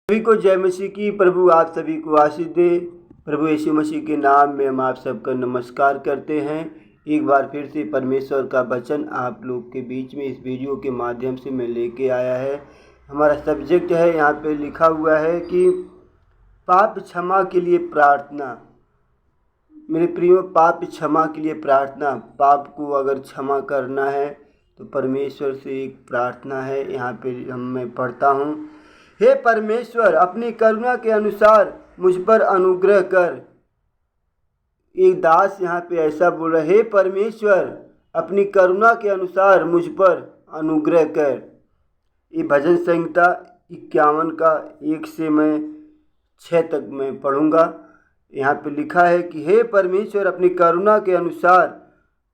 सभी को जय मसीह की। प्रभु आप सभी को आशीष दे। प्रभु यीशु मसीह के नाम में हम आप सबका नमस्कार करते हैं। एक बार फिर से परमेश्वर का वचन आप लोग के बीच में इस वीडियो के माध्यम से मैं लेके आया है। हमारा सब्जेक्ट है, यहाँ पे लिखा हुआ है कि पाप क्षमा के लिए प्रार्थना। मेरे प्रियो, पाप क्षमा के लिए प्रार्थना। पाप को अगर क्षमा करना है तो परमेश्वर से एक प्रार्थना है। यहाँ पे मैं पढ़ता हूँ, हे परमेश्वर, अपनी करुणा के अनुसार मुझ पर अनुग्रह कर। एक दास यहाँ पे ऐसा बोल रहा है, हे परमेश्वर, अपनी करुणा के अनुसार मुझ पर अनुग्रह कर। ये भजन संहिता 51 का 1 से मैं 6 तक मैं पढ़ूँगा। यहाँ पे लिखा है कि हे परमेश्वर, अपनी करुणा के अनुसार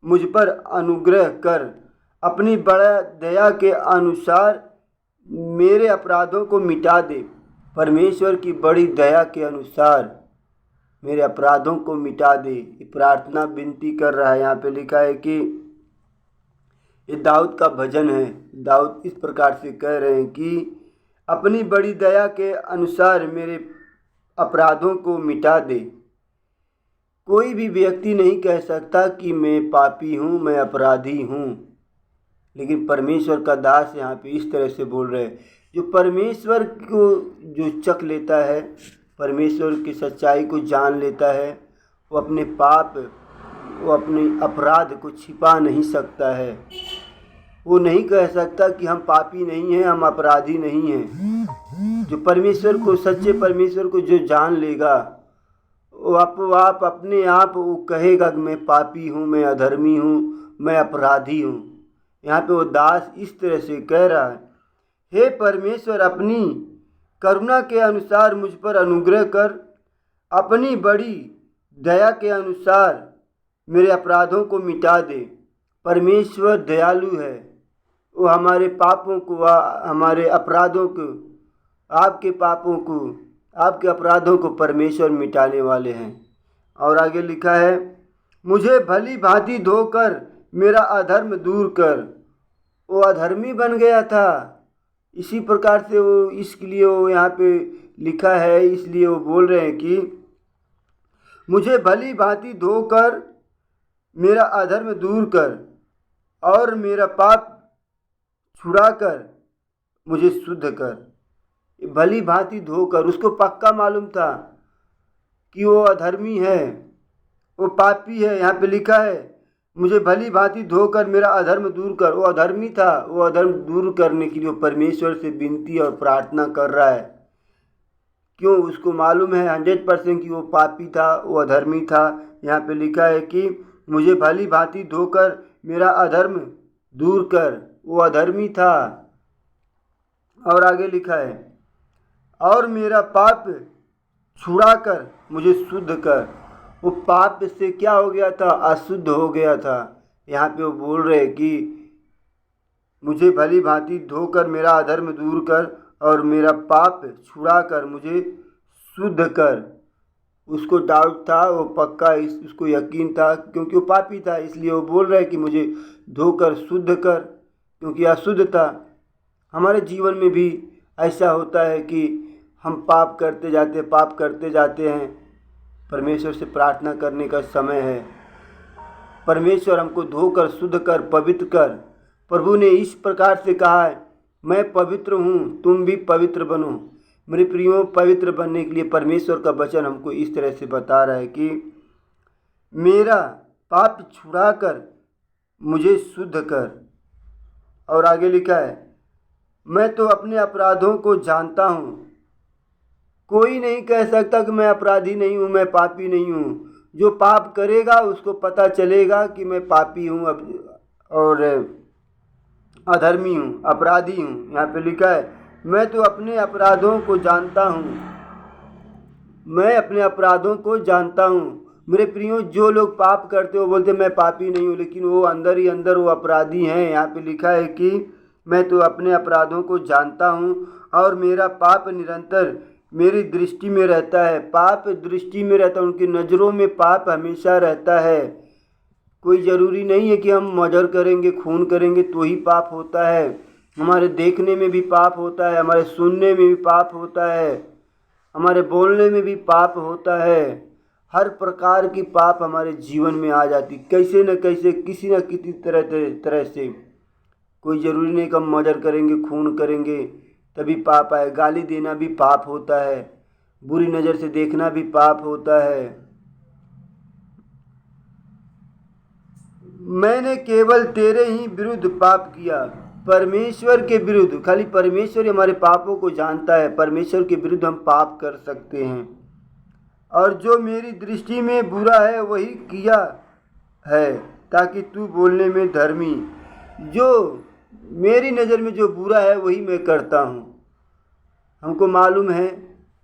मुझ पर अनुग्रह कर। अपनी बड़ा दया के अनुसार मेरे अपराधों को मिटा दे। परमेश्वर की बड़ी दया के अनुसार मेरे अपराधों को मिटा दे। ये प्रार्थना विनती कर रहा है। यहाँ पे लिखा है कि ये दाऊद का भजन है। दाऊद इस प्रकार से कह रहे हैं कि अपनी बड़ी दया के अनुसार मेरे अपराधों को मिटा दे। कोई भी व्यक्ति नहीं कह सकता कि मैं पापी हूँ, मैं अपराधी हूँ, लेकिन परमेश्वर का दास यहाँ पे इस तरह से बोल रहे हैं। जो परमेश्वर को जो चख लेता है, परमेश्वर की सच्चाई को जान लेता है, वो अपने पाप, वो अपने अपराध को छिपा नहीं सकता है। वो नहीं कह सकता कि हम पापी नहीं हैं, हम अपराधी नहीं हैं। जो परमेश्वर को, सच्चे परमेश्वर को जो जान लेगा, वो आप अपने आप वो कहेगा कि मैं पापी हूँ, मैं अधर्मी हूँ, मैं अपराधी हूँ। यहाँ पे वो दास इस तरह से कह रहा है, हे परमेश्वर, अपनी करुणा के अनुसार मुझ पर अनुग्रह कर। अपनी बड़ी दया के अनुसार मेरे अपराधों को मिटा दे। परमेश्वर दयालु है। वो हमारे पापों को, हमारे अपराधों को, आपके पापों को, आपके अपराधों को परमेश्वर मिटाने वाले हैं। और आगे लिखा है, मुझे भली भांति धोकर मेरा अधर्म दूर कर। वो अधर्मी बन गया था, इसी प्रकार से वो, इसलिए वो यहाँ पे लिखा है, इसलिए वो बोल रहे हैं कि मुझे भली भांति धोकर मेरा अधर्म दूर कर और मेरा पाप छुड़ा कर मुझे शुद्ध कर। भली भांति धोकर, उसको पक्का मालूम था कि वो अधर्मी है, वो पापी है। यहाँ पे लिखा है, मुझे भली भांति धोकर मेरा अधर्म दूर कर। वो अधर्मी था, वो अधर्म दूर करने के लिए परमेश्वर से विनती और प्रार्थना कर रहा है। क्यों? उसको मालूम है 100% कि वो पापी था, वो अधर्मी था। यहाँ पे लिखा है कि मुझे भली भांति धोकर मेरा अधर्म दूर कर। वो अधर्मी था। और आगे लिखा है, और मेरा पाप छुड़ा कर मुझे शुद्ध कर। वो पाप से क्या हो गया था? अशुद्ध हो गया था। यहाँ पे वो बोल रहे कि मुझे भली भांति धोकर मेरा अधर्म दूर कर और मेरा पाप छुड़ा कर मुझे शुद्ध कर। उसको डाउट था, वो पक्का उसको यकीन था, क्योंकि वो पापी था, इसलिए वो बोल रहे कि मुझे धोकर शुद्ध कर, क्योंकि अशुद्ध था। हमारे जीवन में भी ऐसा होता है कि हम पाप करते जाते हैं। परमेश्वर से प्रार्थना करने का समय है। परमेश्वर हमको धोकर शुद्ध कर, पवित्र कर। प्रभु ने इस प्रकार से कहा है, मैं पवित्र हूँ, तुम भी पवित्र बनो। मेरे प्रियो, पवित्र बनने के लिए परमेश्वर का वचन हमको इस तरह से बता रहा है कि मेरा पाप छुड़ा कर मुझे शुद्ध कर। और आगे लिखा है, मैं तो अपने अपराधों को जानता हूँ। कोई नहीं कह सकता कि मैं अपराधी नहीं हूँ, मैं पापी नहीं हूँ। जो पाप करेगा उसको पता चलेगा कि मैं पापी हूँ और अधर्मी हूँ, अपराधी हूँ। यहाँ पे लिखा है, मैं तो अपने अपराधों को जानता हूँ। मैं अपने अपराधों को जानता हूँ। मेरे प्रियो, जो लोग पाप करते हो बोलते मैं पापी नहीं हूँ, लेकिन वो अंदर ही अंदर वो अपराधी हैं। यहाँ पे लिखा है कि मैं तो अपने अपराधों को जानता हूँ और मेरा पाप निरंतर मेरी दृष्टि में रहता है। पाप दृष्टि में रहता है, उनकी नज़रों में पाप हमेशा रहता है। कोई ज़रूरी नहीं है कि हम मर्डर करेंगे, खून करेंगे तो ही पाप होता है। हमारे देखने में भी पाप होता है, हमारे सुनने में भी पाप होता है, हमारे बोलने में भी पाप होता है। हर प्रकार की पाप हमारे जीवन में आ जाती, कैसे न कैसे, किसी न किसी तरह से। कोई ज़रूरी नहीं कि हम मर्डर करेंगे, खून करेंगे तभी पाप आए। गाली देना भी पाप होता है, बुरी नज़र से देखना भी पाप होता है। मैंने केवल तेरे ही विरुद्ध पाप किया, परमेश्वर के विरुद्ध। खाली परमेश्वर ही हमारे पापों को जानता है, परमेश्वर के विरुद्ध हम पाप कर सकते हैं। और जो मेरी दृष्टि में बुरा है वही किया है, ताकि तू बोलने में धर्मी। जो मेरी नज़र में जो बुरा है वही मैं करता हूँ। हमको मालूम है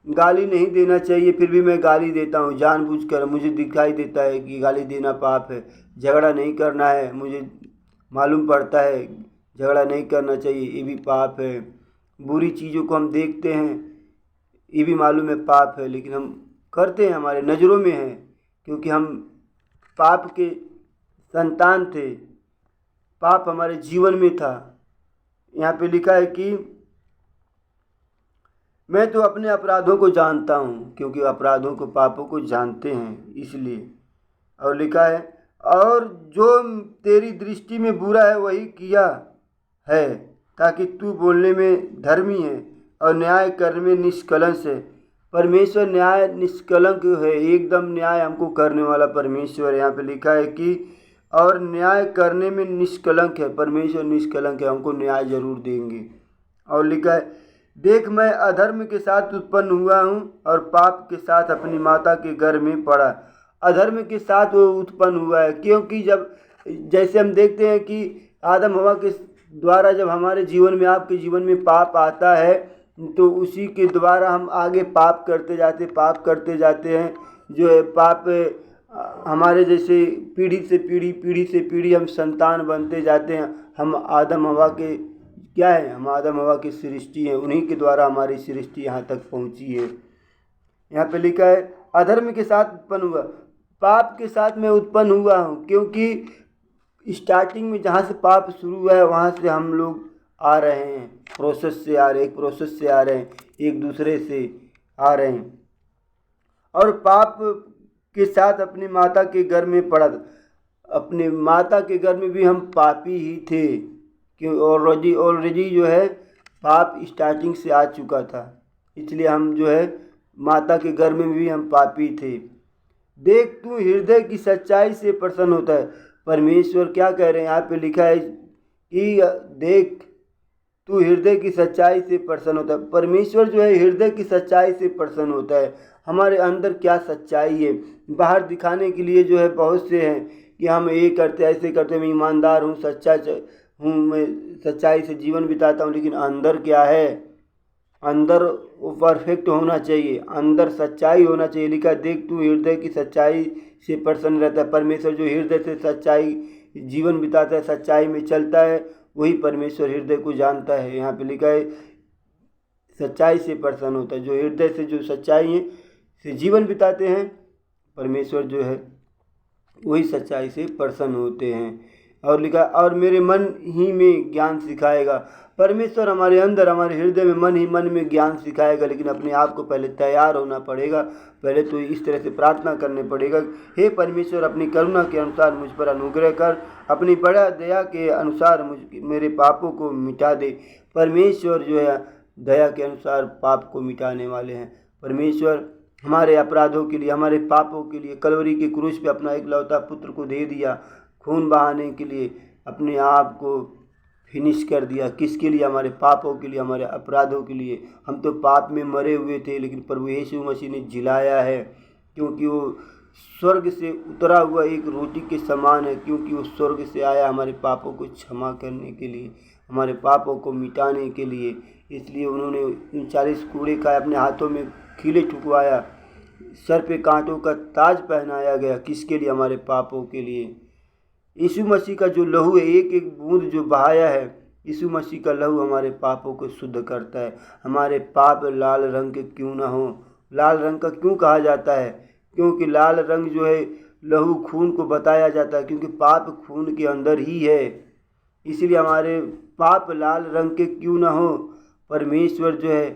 गाली नहीं देना चाहिए, फिर भी मैं गाली देता हूँ जानबूझकर। मुझे दिखाई देता है कि गाली देना पाप है। झगड़ा नहीं करना है, मुझे मालूम पड़ता है झगड़ा नहीं करना चाहिए, ये भी पाप है। बुरी चीज़ों को हम देखते हैं, ये भी मालूम है पाप है, लेकिन हम करते हैं, हमारे नज़रों में है, क्योंकि हम पाप के संतान थे, पाप हमारे जीवन में था। यहाँ पे लिखा है कि मैं तो अपने अपराधों को जानता हूँ, क्योंकि अपराधों को, पापों को जानते हैं इसलिए। और लिखा है, और जो तेरी दृष्टि में बुरा है वही किया है, ताकि तू बोलने में धर्मी है और न्याय करने में निष्कलंक है। परमेश्वर न्याय निष्कलंक है, एकदम न्याय हमको करने वाला परमेश्वर। यहाँ पे लिखा है कि और न्याय करने में निष्कलंक है, परमेश्वर निष्कलंक है, हमको न्याय जरूर देंगे। और लिखा है, देख मैं अधर्म के साथ उत्पन्न हुआ हूँ और पाप के साथ अपनी माता के गर्भ में पड़ा। अधर्म के साथ वो उत्पन्न हुआ है, क्योंकि जब जैसे हम देखते हैं कि आदम हवा के द्वारा जब हमारे जीवन में, आपके जीवन में पाप आता है, तो उसी के द्वारा हम आगे पाप करते जाते हैं। जो है पाप हमारे जैसे पीढ़ी से पीढ़ी हम संतान बनते जाते हैं। हम आदम हवा के क्या है, हम आदम हवा की सृष्टि हैं, उन्हीं के द्वारा हमारी सृष्टि यहाँ तक पहुँची है। यहाँ पे लिखा है, अधर्म के साथ उत्पन्न हुआ, पाप के साथ मैं उत्पन्न हुआ हूँ, क्योंकि स्टार्टिंग में जहाँ से पाप शुरू हुआ है वहाँ से हम लोग आ रहे हैं, प्रोसेस से आ रहे हैं, एक दूसरे से आ रहे हैं। और पाप के साथ अपनी माता के गर्भ में पड़ा। अपने माता के गर्भ में भी हम पापी ही थे, क्यों ऑलरेडी जो है पाप स्टार्टिंग से आ चुका था, इसलिए हम जो है माता के गर्भ में भी हम पापी थे। देख तू हृदय की सच्चाई से प्रसन्न होता है। परमेश्वर क्या कह रहे हैं, यहाँ पे लिखा है कि देख तू हृदय की सच्चाई से प्रसन्न होता है। परमेश्वर जो है हृदय की सच्चाई से प्रसन्न होता है। हमारे अंदर क्या सच्चाई है, बाहर दिखाने के लिए जो है बहुत से हैं कि हम ये करते, ऐसे करते, मैं ईमानदार हूँ, सच्चा हूँ, मैं सच्चाई से जीवन बिताता हूँ, लेकिन अंदर क्या है, अंदर वो परफेक्ट होना चाहिए, अंदर सच्चाई होना चाहिए। लिखा देख तू हृदय की सच्चाई से प्रसन्न रहता है। परमेश्वर जो हृदय से सच्चाई जीवन बिताता है, सच्चाई में चलता है, वही परमेश्वर हृदय को जानता है। यहाँ पे लिखा है सच्चाई से प्रसन्न होता है। जो हृदय से जो सच्चाई है से जीवन बिताते हैं, परमेश्वर जो है वही सच्चाई से प्रसन्न होते हैं। और लिखा और मेरे मन ही में ज्ञान सिखाएगा। परमेश्वर हमारे अंदर, हमारे हृदय में, मन में ज्ञान सिखाएगा, लेकिन अपने आप को पहले तैयार होना पड़ेगा। पहले तो इस तरह से प्रार्थना करने पड़ेगा, हे परमेश्वर अपनी करुणा के अनुसार मुझ पर अनुग्रह कर, अपनी बड़ा दया के अनुसार मेरे पापों को मिटा दे। परमेश्वर जो है दया के अनुसार पाप को मिटाने वाले हैं। परमेश्वर हमारे अपराधों के लिए, हमारे पापों के लिए कलवरी के क्रूस पे अपना इकलौता पुत्र को दे दिया, खून बहाने के लिए अपने आप को फिनिश कर दिया। किसके लिए, हमारे पापों के लिए, हमारे अपराधों के लिए। हम तो पाप में मरे हुए थे, लेकिन प्रभु यीशु मसीह ने जिलाया है, क्योंकि वो स्वर्ग से उतरा हुआ एक रोटी के समान है, क्योंकि वो स्वर्ग से आया हमारे पापों को क्षमा करने के लिए, हमारे पापों को मिटाने के लिए। इसलिए उन्होंने 39 कूड़े का अपने हाथों में खीले ठुकवाया, सर पे कांटों का ताज पहनाया गया। किसके लिए, हमारे पापों के लिए। यीशु मसीह का जो लहू है, एक एक बूंद जो बहाया है, यीशु मसीह का लहू हमारे पापों को शुद्ध करता है। हमारे पाप लाल रंग के क्यों ना हो। लाल रंग का क्यों कहा जाता है, क्योंकि लाल रंग जो है लहू, खून को बताया जाता है, क्योंकि पाप खून के अंदर ही है। इसलिए हमारे पाप लाल रंग के क्यों ना हो, परमेश्वर जो है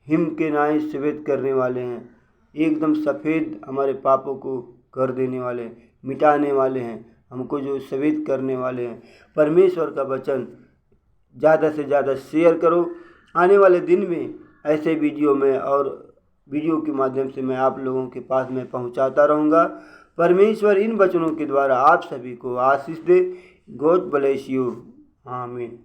हिम के नाई सफ़ेद करने वाले हैं। एकदम सफ़ेद हमारे पापों को कर देने वाले हैं, मिटाने वाले हैं, हमको जो सफ़ेद करने वाले हैं। परमेश्वर का वचन ज़्यादा से ज़्यादा शेयर करो। आने वाले दिन में ऐसे वीडियो में और वीडियो के माध्यम से मैं आप लोगों के पास में पहुंचाता रहूंगा। परमेश्वर इन वचनों के द्वारा आप सभी को आशीष दे। God bless you. आमीन।